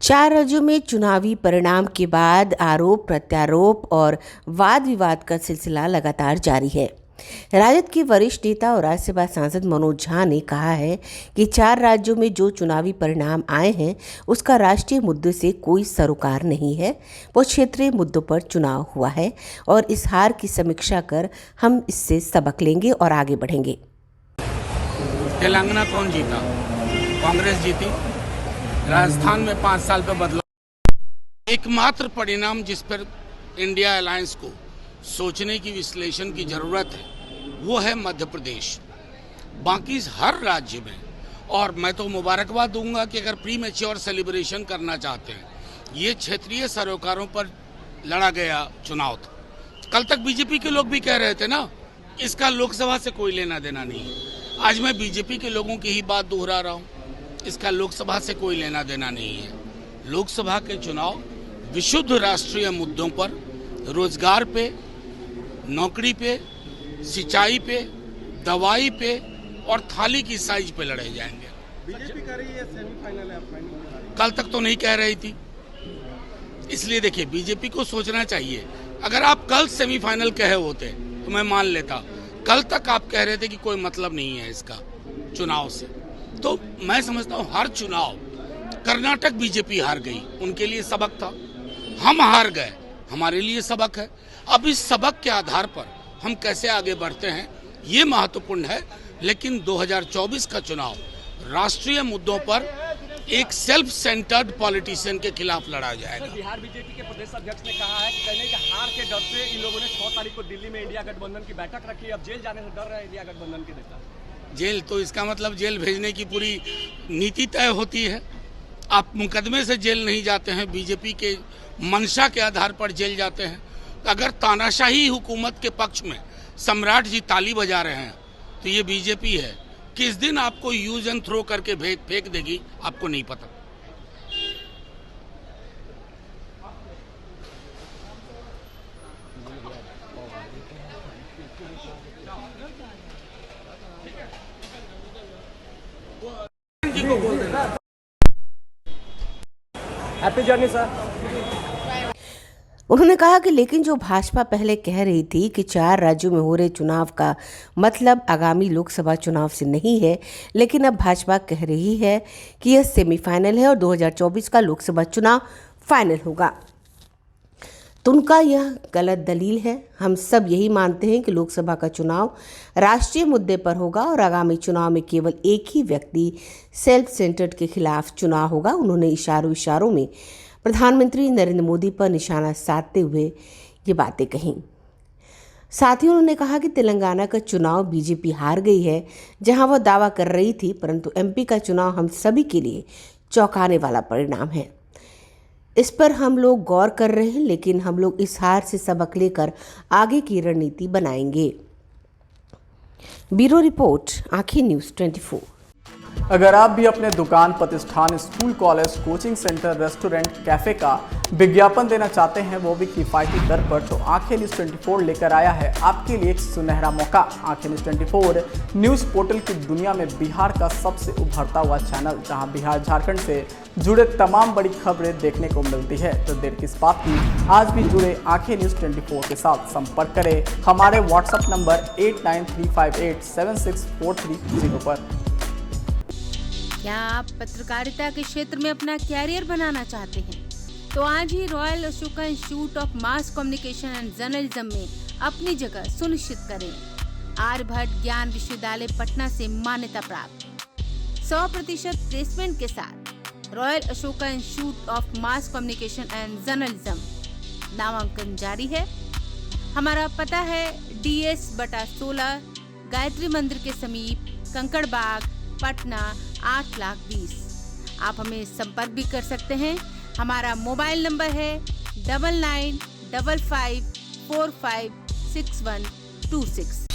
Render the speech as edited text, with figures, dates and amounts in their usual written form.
4 राज्यों में चुनावी परिणाम के बाद आरोप प्रत्यारोप और वाद विवाद का सिलसिला लगातार जारी है। राजद के वरिष्ठ नेता और राज्यसभा सांसद मनोज झा ने कहा है कि 4 राज्यों में जो चुनावी परिणाम आए हैं उसका राष्ट्रीय मुद्दे से कोई सरोकार नहीं है। वो क्षेत्रीय मुद्दों पर चुनाव हुआ है और इस हार की समीक्षा कर हम इससे सबक लेंगे और आगे बढ़ेंगे। तेलंगाना कौन जीता? कांग्रेस जीती। राजस्थान में 5 साल पे बदलाव। एकमात्र परिणाम जिस पर इंडिया अलायंस को सोचने की विश्लेषण की जरूरत है वो है मध्य प्रदेश। बाकी हर राज्य में, और मैं तो मुबारकबाद दूंगा कि अगर प्री मैच्योर सेलिब्रेशन करना चाहते हैं, ये क्षेत्रीय सरोकारों पर लड़ा गया चुनाव था। कल तक बीजेपी के लोग भी कह रहे थे ना, इसका लोकसभा से कोई लेना देना नहीं है। आज मैं बीजेपी के लोगों की ही बात दोहरा रहा हूँ, इसका लोकसभा से कोई लेना देना नहीं है। लोकसभा के चुनाव विशुद्ध राष्ट्रीय मुद्दों पर, रोजगार पे, नौकरी पे, सिंचाई पे, दवाई पे और थाली की साइज पे लड़े जाएंगे। बीजेपी कह रही है सेमीफाइनल है, फाइनल कल तक तो नहीं कह रही थी। इसलिए देखिए, बीजेपी को सोचना चाहिए। अगर आप कल सेमीफाइनल कहे होते तो मैं मान लेता। कल तक आप कह रहे थे कि कोई मतलब नहीं है इसका चुनाव से। तो मैं समझता हूँ हर चुनाव, कर्नाटक बीजेपी हार गई, उनके लिए सबक था। हम हार गए, हमारे लिए सबक है। अब इस सबक के आधार पर हम कैसे आगे बढ़ते हैं ये महत्वपूर्ण है। लेकिन 2024 का चुनाव राष्ट्रीय मुद्दों पर एक सेल्फ सेंटर्ड पॉलिटिशियन के खिलाफ लड़ा जाएगा। बिहार बीजेपी के प्रदेश अध्यक्ष ने कहा है कि कहने के हार के डर से इन लोगों ने 6 तारीख को दिल्ली में इंडिया गठबंधन की बैठक रखी। अब जेल जाने से डर रहे इंडिया गठबंधन के नेता। जेल तो इसका मतलब जेल भेजने की पूरी नीति तय होती है। आप मुकदमे से जेल नहीं जाते हैं, बीजेपी के मंशा के आधार पर जेल जाते हैं। अगर तानाशाही हुकूमत के पक्ष में सम्राट जी ताली बजा रहे हैं तो ये बीजेपी है। किस दिन आपको यूज एंड थ्रो करके फेंक देगी आपको नहीं पता। Happy journey sir. उन्होंने कहा कि लेकिन जो भाजपा पहले कह रही थी कि 4 राज्यों में हो रहे चुनाव का मतलब आगामी लोकसभा चुनाव से नहीं है, लेकिन अब भाजपा कह रही है कि यह सेमीफाइनल है और 2024 का लोकसभा चुनाव फाइनल होगा, तो उनका यह गलत दलील है। हम सब यही मानते हैं कि लोकसभा का चुनाव राष्ट्रीय मुद्दे पर होगा और आगामी चुनाव में केवल एक ही व्यक्ति सेल्फ सेंटर्ड के खिलाफ चुनाव होगा। उन्होंने इशारों में प्रधानमंत्री नरेंद्र मोदी पर निशाना साधते हुए ये बातें कहीं। साथ ही उन्होंने कहा कि तेलंगाना का चुनाव बीजेपी हार गई है, जहां वह दावा कर रही थी, परंतु एमपी का चुनाव हम सभी के लिए चौंकाने वाला परिणाम है। इस पर हम लोग गौर कर रहे हैं, लेकिन हम लोग इस हार से सबक लेकर आगे की रणनीति बनाएंगे। ब्यूरो रिपोर्ट, आंखें न्यूज़ 24। अगर आप भी अपने दुकान, प्रतिष्ठान, school, college, coaching centre, restaurant, cafe का विज्ञापन देना चाहते हैं, वो भी किफ़ायती दर पर, तो आंखें न्यूज़ 24 लेकर आया है आपके लिए एक सुनहरा मौका। आंखें न्यूज़ 24 न्यूज़ पोर्टल की दुनिया में बिहार का सबसे उभरता हुआ चैनल, जहां बिहार झारखंड से जुड़े तमाम बड़ी खबरें देखने को मिलती है। तो देर किस बात की, आज भी जुड़े आंखें न्यूज़ 24 के साथ। संपर्क करें हमारे व्हाट्सएप नंबर 8935876430 पर। क्या आप पत्रकारिता के क्षेत्र में अपना कैरियर बनाना चाहते हैं? तो आज ही royal Ashoka institute of mass communication and journalism में अपनी जगह सुनिश्चित करें। आर्यभट्ट ज्ञान विश्वविद्यालय पटना से मान्यता प्राप्त 100% प्लेसमेंट के साथ royal Ashoka institute of mass communication and journalism नामांकन जारी है। हमारा पता है DS/16 गायत्री मंदिर के समीप, कंकड़ बाग, पटना 8,20,000। आप हमें संपर्क भी कर सकते हैं। हमारा मोबाइल नंबर है 9955456126।